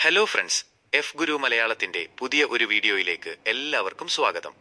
Hello friends, F ഗുരു മലയാളത്തിന്റെ പുതിയ ഒരു വീഡിയോയിലേക്ക് എല്ലാവർക്കും സ്വാഗതം.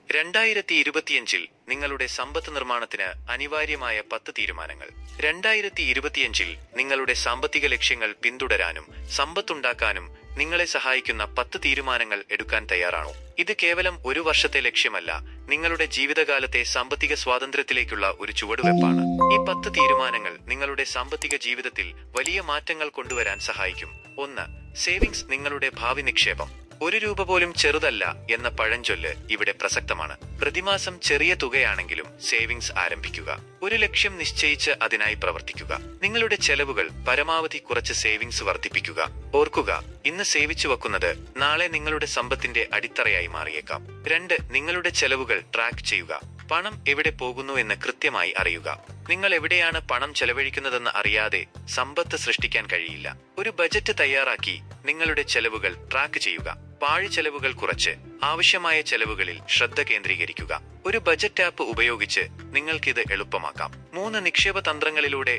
2025 നിങ്ങളുടെ സമ്പത്ത് നിർമ്മാണത്തിന് അനിവാര്യമായ 10 തീരുമാനങ്ങൾ. 2025 നിങ്ങളുടെ സാമ്പത്തിക ലക്ഷ്യങ്ങൾ പിന്തുടരാനും സമ്പത്തുണ്ടാക്കാനും നിങ്ങളെ സഹായിക്കുന്ന 10 തീരുമാനങ്ങൾ എടുക്കാൻ തയ്യാറാണോ? ഇത് കേവലം ഒരു വർഷത്തെ ലക്ഷ്യമല്ല, നിങ്ങളുടെ ജീവിതകാലത്തെ സാമ്പത്തിക സ്വാതന്ത്ര്യത്തിലേക്കുള്ള ഒരു ചുവടുവെപ്പാണ്. ഈ 10 തീരുമാനങ്ങൾ നിങ്ങളുടെ സാമ്പത്തിക ജീവിതത്തിൽ വലിയ മാറ്റങ്ങൾ കൊണ്ടുവരാൻ സഹായിക്കും. 1. സേവിങ്സ്, നിങ്ങളുടെ ഭാവി നിക്ഷേപം. ഒരു രൂപ പോലും ചെറുതല്ല എന്ന പഴഞ്ചൊല്ല് ഇവിടെ പ്രസക്തമാണ്. പ്രതിമാസം ചെറിയ തുകയാണെങ്കിലും സേവിങ്സ് ആരംഭിക്കുക. ഒരു ലക്ഷ്യം നിശ്ചയിച്ച് അതിനായി പ്രവർത്തിക്കുക. നിങ്ങളുടെ ചെലവുകൾ പരമാവധി കുറച്ച് സേവിങ്സ് വർദ്ധിപ്പിക്കുക. ഓർക്കുക, ഇന്ന് സേവിച്ചു വെക്കുന്നത് നാളെ നിങ്ങളുടെ സമ്പത്തിന്റെ അടിത്തറയായി മാറിയേക്കാം. 2. നിങ്ങളുടെ ചെലവുകൾ ട്രാക്ക് ചെയ്യുക. പണം എവിടെ പോകുന്നു എന്ന് കൃത്യമായി അറിയുക. നിങ്ങൾ എവിടെയാണ് പണം ചെലവഴിക്കുന്നതെന്ന് അറിയാതെ സമ്പത്ത് സൃഷ്ടിക്കാൻ കഴിയില്ല. ഒരു ബജറ്റ് തയ്യാറാക്കി നിങ്ങളുടെ ചെലവുകൾ ട്രാക്ക് ചെയ്യുക. പാഴ് ചെലവുകൾ കുറച്ച് ആവശ്യമായ ചെലവുകളിൽ ശ്രദ്ധ കേന്ദ്രീകരിക്കുക. ഒരു ബജറ്റ് ആപ്പ് ഉപയോഗിച്ച് നിങ്ങൾക്കിത് എളുപ്പമാക്കാം. 3. നിക്ഷേപ തന്ത്രങ്ങളിലൂടെ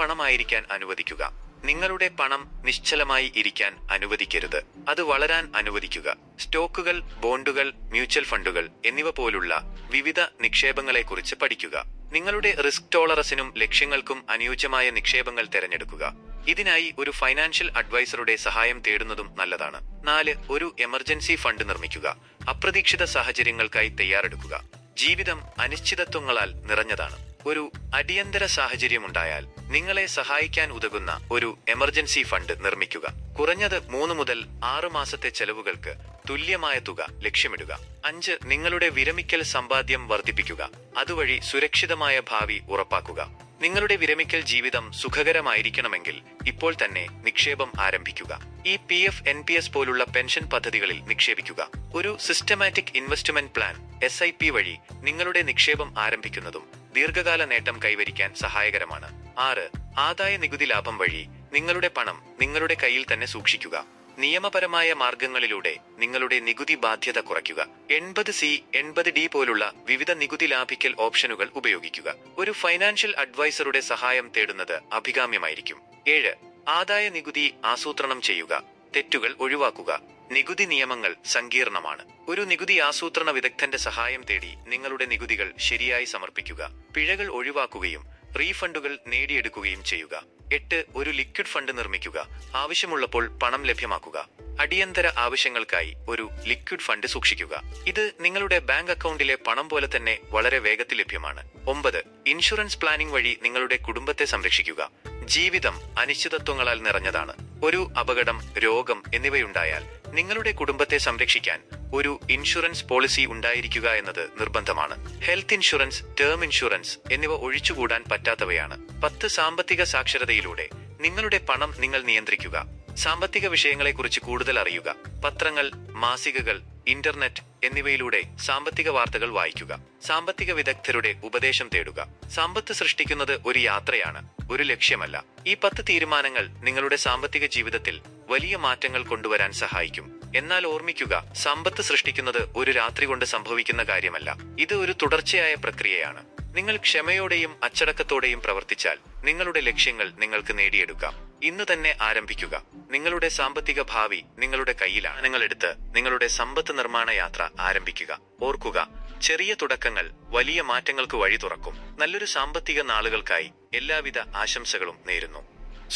പണമായിരിക്കാൻ അനുവദിക്കുക. നിങ്ങളുടെ പണം നിശ്ചലമായി ഇരിക്കാൻ അനുവദിക്കരുത്, അത് വളരാൻ അനുവദിക്കുക. സ്റ്റോക്കുകൾ, ബോണ്ടുകൾ, മ്യൂച്വൽ ഫണ്ടുകൾ എന്നിവ പോലുള്ള വിവിധ നിക്ഷേപങ്ങളെക്കുറിച്ച് പഠിക്കുക. നിങ്ങളുടെ റിസ്ക് ടോളറൻസിനും ലക്ഷ്യങ്ങൾക്കും അനുയോജ്യമായ നിക്ഷേപങ്ങൾ തിരഞ്ഞെടുക്കുക. ഇതിനായി ഒരു ഫൈനാൻഷ്യൽ അഡ്വൈസറുടെ സഹായം തേടുന്നതും നല്ലതാണ്. 4. ഒരു എമർജൻസി ഫണ്ട് നിർമ്മിക്കുക. അപ്രതീക്ഷിത സാഹചര്യങ്ങൾക്കായി തയ്യാറെടുക്കുക. ജീവിതം അനിശ്ചിതത്വങ്ങളാൽ നിറഞ്ഞതാണ്. ഒരു അടിയന്തര സാഹചര്യമുണ്ടായാൽ നിങ്ങളെ സഹായിക്കാൻ ഉതകുന്ന ഒരു എമർജൻസി ഫണ്ട് നിർമ്മിക്കുക. കുറഞ്ഞത് 3 മുതൽ 6 മാസത്തെ ചെലവുകൾക്ക് തുല്യമായ തുക ലക്ഷ്യമിടുക. 5. നിങ്ങളുടെ വിരമിക്കൽ സമ്പാദ്യം വർദ്ധിപ്പിക്കുക. അതുവഴി സുരക്ഷിതമായ ഭാവി ഉറപ്പാക്കുക. നിങ്ങളുടെ വിരമിക്കൽ ജീവിതം സുഖകരമായിരിക്കണമെങ്കിൽ ഇപ്പോൾ തന്നെ നിക്ഷേപം ആരംഭിക്കുക. ഈ PF, NPS പോലുള്ള പെൻഷൻ പദ്ധതികളിൽ നിക്ഷേപിക്കുക. ഒരു സിസ്റ്റമാറ്റിക് ഇൻവെസ്റ്റ്മെന്റ് പ്ലാൻ SIP വഴി നിങ്ങളുടെ നിക്ഷേപം ആരംഭിക്കുന്നതും ദീർഘകാല നേട്ടം കൈവരിക്കാൻ സഹായകരമാണ്. 6. ആദായ നികുതി ലാഭം വഴി നിങ്ങളുടെ പണം നിങ്ങളുടെ കയ്യിൽ തന്നെ സൂക്ഷിക്കുക. നിയമപരമായ മാർഗങ്ങളിലൂടെ നിങ്ങളുടെ നികുതി ബാധ്യത കുറയ്ക്കുക. 80C, 80D പോലുള്ള വിവിധ നികുതി ലാഭിക്കൽ ഓപ്ഷനുകൾ ഉപയോഗിക്കുക. ഒരു ഫൈനാൻഷ്യൽ അഡ്വൈസറുടെ സഹായം തേടുന്നത് അഭികാമ്യമായിരിക്കും. 7. ആദായ നികുതി ആസൂത്രണം ചെയ്യുക. തെറ്റുകൾ ഒഴിവാക്കുക. നികുതി നിയമങ്ങൾ സങ്കീർണമാണ്. ഒരു നികുതി ആസൂത്രണ വിദഗ്ധന്റെ സഹായം തേടി നിങ്ങളുടെ നികുതികൾ ശരിയായി സമർപ്പിക്കുക. പിഴകൾ ഒഴിവാക്കുകയും റീഫണ്ടുകൾ നേടിയെടുക്കുകയും ചെയ്യുക. 8. ഒരു ലിക്വിഡ് ഫണ്ട് നിർമ്മിക്കുക. ആവശ്യമുള്ളപ്പോൾ പണം ലഭ്യമാക്കുക. അടിയന്തര ആവശ്യങ്ങൾക്കായി ഒരു ലിക്വിഡ് ഫണ്ട് സൂക്ഷിക്കുക. ഇത് നിങ്ങളുടെ ബാങ്ക് അക്കൗണ്ടിലെ പണം പോലെ തന്നെ വളരെ വേഗത്തിൽ ലഭ്യമാണ്. 9. ഇൻഷുറൻസ് പ്ലാനിംഗ് വഴി നിങ്ങളുടെ കുടുംബത്തെ സംരക്ഷിക്കുക. ജീവിതം അനിശ്ചിതത്വങ്ങളാൽ നിറഞ്ഞതാണ്. ഒരു അപകടം, രോഗം എന്നിവയുണ്ടായാൽ നിങ്ങളുടെ കുടുംബത്തെ സംരക്ഷിക്കാൻ ഒരു ഇൻഷുറൻസ് പോളിസി ഉണ്ടായിരിക്കുക എന്നത് നിർബന്ധമാണ്. ഹെൽത്ത് ഇൻഷുറൻസ്, ടേം ഇൻഷുറൻസ് എന്നിവ ഒഴിച്ചുകൂടാൻ പറ്റാത്തവയാണ്. 10. സാമ്പത്തിക സാക്ഷരതയിലൂടെ നിങ്ങളുടെ പണം നിങ്ങൾ നിയന്ത്രിക്കുക. സാമ്പത്തിക വിഷയങ്ങളെക്കുറിച്ച് കൂടുതൽ അറിയുക. പത്രങ്ങൾ, മാസികകൾ, ഇന്റർനെറ്റ് എന്നിവയിലൂടെ സാമ്പത്തിക വാർത്തകൾ വായിക്കുക. സാമ്പത്തിക വിദഗ്ധരുടെ ഉപദേശം തേടുക. സമ്പത്ത് സൃഷ്ടിക്കുന്നത് ഒരു യാത്രയാണ്, ഒരു ലക്ഷ്യമല്ല. ഈ 10 തീരുമാനങ്ങൾ നിങ്ങളുടെ സാമ്പത്തിക ജീവിതത്തിൽ വലിയ മാറ്റങ്ങൾ കൊണ്ടുവരാൻ സഹായിക്കും. എന്നാൽ ഓർമ്മിക്കുക, സമ്പത്ത് സൃഷ്ടിക്കുന്നത് ഒരു രാത്രി കൊണ്ട് സംഭവിക്കുന്ന കാര്യമല്ല. ഇത് ഒരു തുടർച്ചയായ പ്രക്രിയയാണ്. നിങ്ങൾ ക്ഷമയോടെയും അച്ചടക്കത്തോടെയും പ്രവർത്തിച്ചാൽ നിങ്ങളുടെ ലക്ഷ്യങ്ങൾ നിങ്ങൾക്ക് നേടിയെടുക്കാം. ഇന്ന് തന്നെ ആരംഭിക്കുക. നിങ്ങളുടെ സാമ്പത്തിക ഭാവി നിങ്ങളുടെ കയ്യിലാണ്. നിങ്ങളെടുത്ത് നിങ്ങളുടെ സമ്പത്ത് നിർമ്മാണ യാത്ര ആരംഭിക്കുക. ഓർക്കുക, ചെറിയ തുടക്കങ്ങൾ വലിയ മാറ്റങ്ങൾക്ക് വഴി തുറക്കും. നല്ലൊരു സാമ്പത്തിക നാളുകൾക്കായി എല്ലാവിധ ആശംസകളും നേരുന്നു.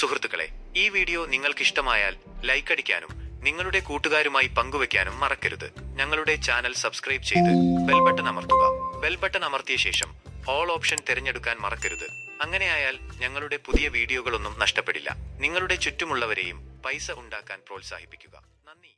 സുഹൃത്തുക്കളെ, ഈ വീഡിയോ നിങ്ങൾക്കിഷ്ടമായാൽ ലൈക്ക് അടിക്കാനും നിങ്ങളുടെ കൂട്ടുകാരുമായി പങ്കുവെക്കാനും മറക്കരുത്. ഞങ്ങളുടെ ചാനൽ സബ്സ്ക്രൈബ് ചെയ്ത് ബെൽ ബട്ടൺ അമർത്തുക. ബെൽ ബട്ടൺ അമർത്തിയ ശേഷം ഓൾ ഓപ്ഷൻ തിരഞ്ഞെടുക്കാൻ മറക്കരുത്. അങ്ങനെയായാൽ ഞങ്ങളുടെ പുതിയ വീഡിയോകളൊന്നും നഷ്ടപ്പെടില്ല. നിങ്ങളുടെ ചുറ്റുമുള്ളവരെയും പൈസ ഉണ്ടാക്കാൻ പ്രോത്സാഹിപ്പിക്കുക. നന്ദി.